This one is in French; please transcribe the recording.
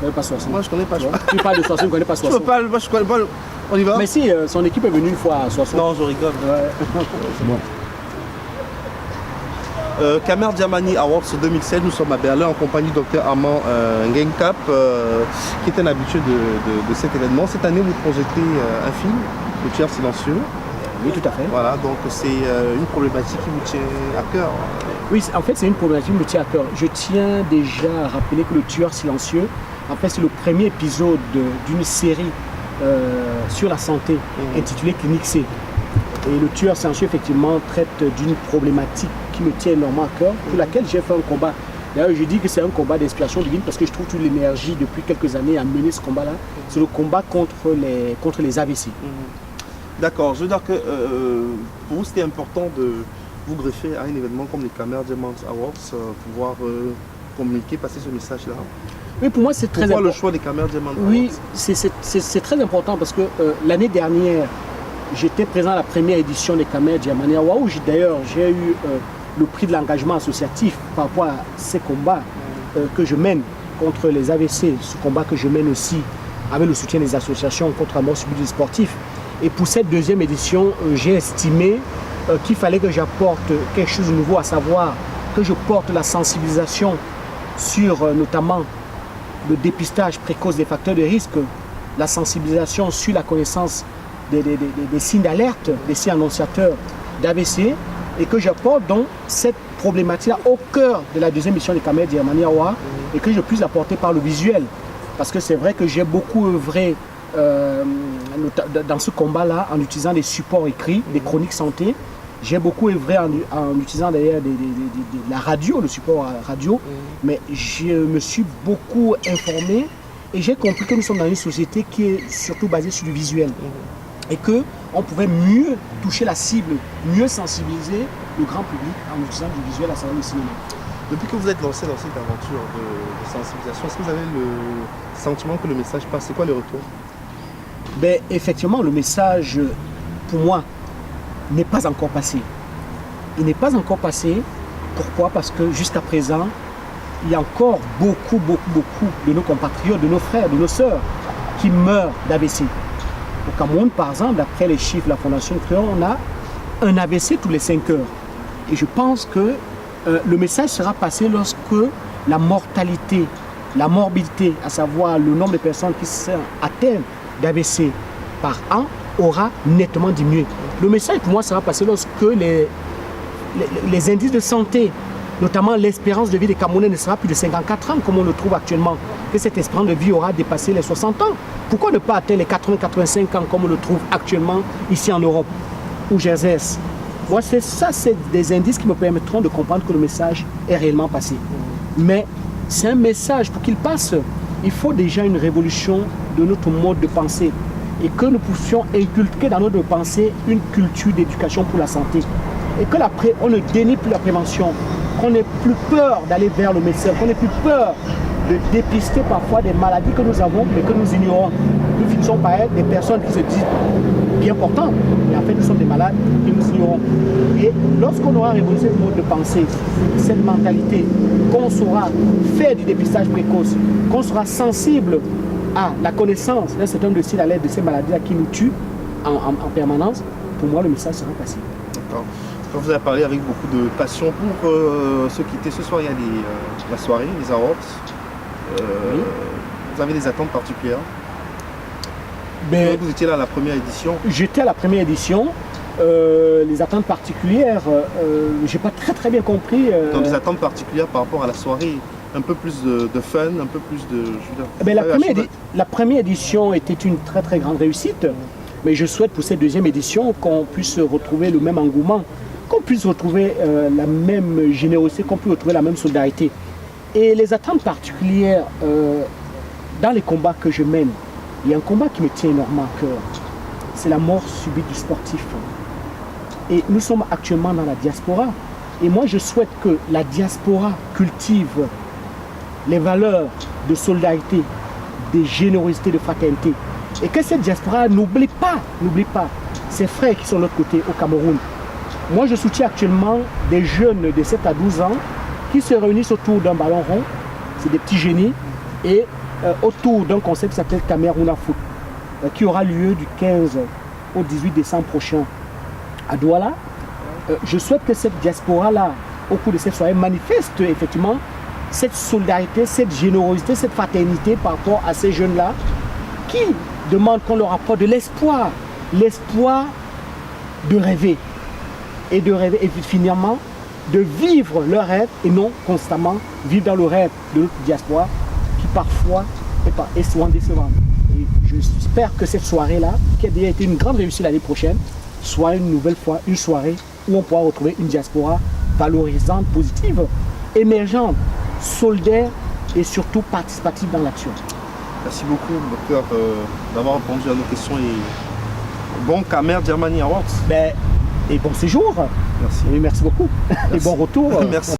ne connais pas Soissons. Moi, je connais pas. Tu parles de Soissons, tu ne connais pas Je Soissons. peux pas, moi, je connais pas. On y va? Mais si, son équipe est venue une fois à Soissons. Non, je rigole. Ouais. Kamer Djamani Awards 2016, nous sommes à Berlin en compagnie du Dr Armand Ngenkap, qui est un habitué de cet événement. Cette année, vous projetez un film, Le Tueur Silencieux. Oui, tout à fait. Voilà, donc c'est une problématique qui vous tient à cœur. Oui, en fait, c'est une problématique qui me tient à cœur. Je tiens déjà à rappeler que Le Tueur Silencieux, en fait, c'est le premier épisode d'une série sur la santé intitulée Clinique C. Et Le Tueur Silencieux, effectivement, traite d'une problématique qui me tient énormément à cœur, pour laquelle j'ai fait un combat. D'ailleurs, je dis que c'est un combat d'inspiration divine parce que je trouve toute l'énergie depuis quelques années à mener ce combat-là. C'est le combat contre les AVC. D'accord, je veux dire que pour vous, c'était important de vous greffer à un événement comme les Kamer Diamond Awards, pouvoir communiquer, passer ce message-là. Oui, pour moi, c'est très important. Pourquoi le choix des Kamer Diamond Awards? Oui, c'est très important parce que l'année dernière, j'étais présent à la première édition des Kamer Diamond Awards, où d'ailleurs j'ai eu le prix de l'engagement associatif par rapport à ces combats que je mène contre les AVC, ce combat que je mène aussi avec le soutien des associations contre la mort subite des sportifs. Et pour cette deuxième édition, j'ai estimé qu'il fallait que j'apporte quelque chose de nouveau, à savoir que je porte la sensibilisation sur notamment le dépistage précoce des facteurs de risque, la sensibilisation sur la connaissance des signes d'alerte, des signes annonciateurs d'AVC, et que j'apporte donc cette problématique-là au cœur de la deuxième édition des Kamer Diamond Awards, et que je puisse l'apporter par le visuel. Parce que c'est vrai que j'ai beaucoup œuvré dans ce combat-là en utilisant des supports écrits, des chroniques santé. J'ai beaucoup œuvré en utilisant d'ailleurs la radio, le support radio, mais je me suis beaucoup informé et j'ai compris que nous sommes dans une société qui est surtout basée sur du visuel et qu'on pouvait mieux toucher la cible, mieux sensibiliser le grand public en utilisant du visuel à savoir le cinéma. Depuis que vous êtes lancé dans cette aventure de sensibilisation, est-ce que vous avez le sentiment que le message passe? C'est quoi le retour? Ben, effectivement, le message, pour moi, n'est pas encore passé. Il n'est pas encore passé. Pourquoi? Parce que jusqu'à présent, il y a encore beaucoup de nos compatriotes, de nos frères, de nos sœurs qui meurent d'AVC. Au Cameroun, par exemple, d'après les chiffres de la Fondation Créon, on a un AVC tous les 5 heures. Et je pense que le message sera passé lorsque la mortalité, la morbidité, à savoir le nombre de personnes qui sont atteintes d'AVC par an, aura nettement diminué. Le message pour moi sera passé lorsque les indices de santé, notamment l'espérance de vie des Camerounais ne sera plus de 54 ans comme on le trouve actuellement, que cette espérance de vie aura dépassé les 60 ans. Pourquoi ne pas atteindre les 80-85 ans comme on le trouve actuellement ici en Europe, où j'exerce? Moi, c'est des indices qui me permettront de comprendre que le message est réellement passé. Mais c'est un message, pour qu'il passe, il faut déjà une révolution de notre mode de pensée et que nous puissions inculquer dans notre pensée une culture d'éducation pour la santé. Et que on ne dénie plus la prévention, qu'on n'ait plus peur d'aller vers le médecin, qu'on n'ait plus peur de dépister parfois des maladies que nous avons mais que nous ignorons. Nous finissons par être des personnes qui se disent bien portantes, mais en fait nous sommes des malades que nous ignorons. Et lorsqu'on aura révolué ce mode de pensée, cette mentalité, qu'on saura faire du dépistage précoce, qu'on sera sensible à la connaissance d'un certain nombre de signes d'alerte de ces maladies-là qui nous tuent en permanence, pour moi le message sera passé. D'accord. Quand vous avez parlé avec beaucoup de passion pour se quitter, ce soir il y a la soirée, les awards. Oui. Vous avez des attentes particulières? Ben, vous étiez là à la première édition? J'étais à la première édition. Les attentes particulières, j'ai pas très bien compris. Donc des attentes particulières par rapport à la soirée? Un peu plus de fun, un peu plus de... Ben, la première édition était une très grande réussite, mais je souhaite pour cette deuxième édition qu'on puisse retrouver le même engouement, qu'on puisse retrouver la même générosité, qu'on puisse retrouver la même solidarité. Et les attentes particulières dans les combats que je mène, il y a un combat qui me tient énormément à cœur, c'est la mort subite du sportif. Et nous sommes actuellement dans la diaspora, et moi je souhaite que la diaspora cultive les valeurs de solidarité, de générosité, de fraternité. Et que cette diaspora n'oublie pas ses frères qui sont de l'autre côté au Cameroun. Moi, je soutiens actuellement des jeunes de 7 à 12 ans qui se réunissent autour d'un ballon rond. C'est des petits génies. Et autour d'un concept qui s'appelle Cameroun Foot, qui aura lieu du 15 au 18 décembre prochain à Douala. Je souhaite que cette diaspora-là, au cours de cette soirée, manifeste effectivement cette solidarité, cette générosité, cette fraternité par rapport à ces jeunes-là qui demandent qu'on leur apporte de l'espoir, l'espoir de rêver et finalement de vivre leur rêve et non constamment vivre dans le rêve de notre diaspora qui parfois est souvent décevant. Et j'espère que cette soirée-là, qui a déjà été une grande réussite l'année prochaine, soit une nouvelle fois une soirée où on pourra retrouver une diaspora valorisante, positive, émergente, solidaire et surtout participative dans l'action. Merci beaucoup, docteur, d'avoir répondu à nos questions et bon Camer Germany Awards. Et bon séjour. Merci. Et merci beaucoup. Merci. Et bon retour. Merci.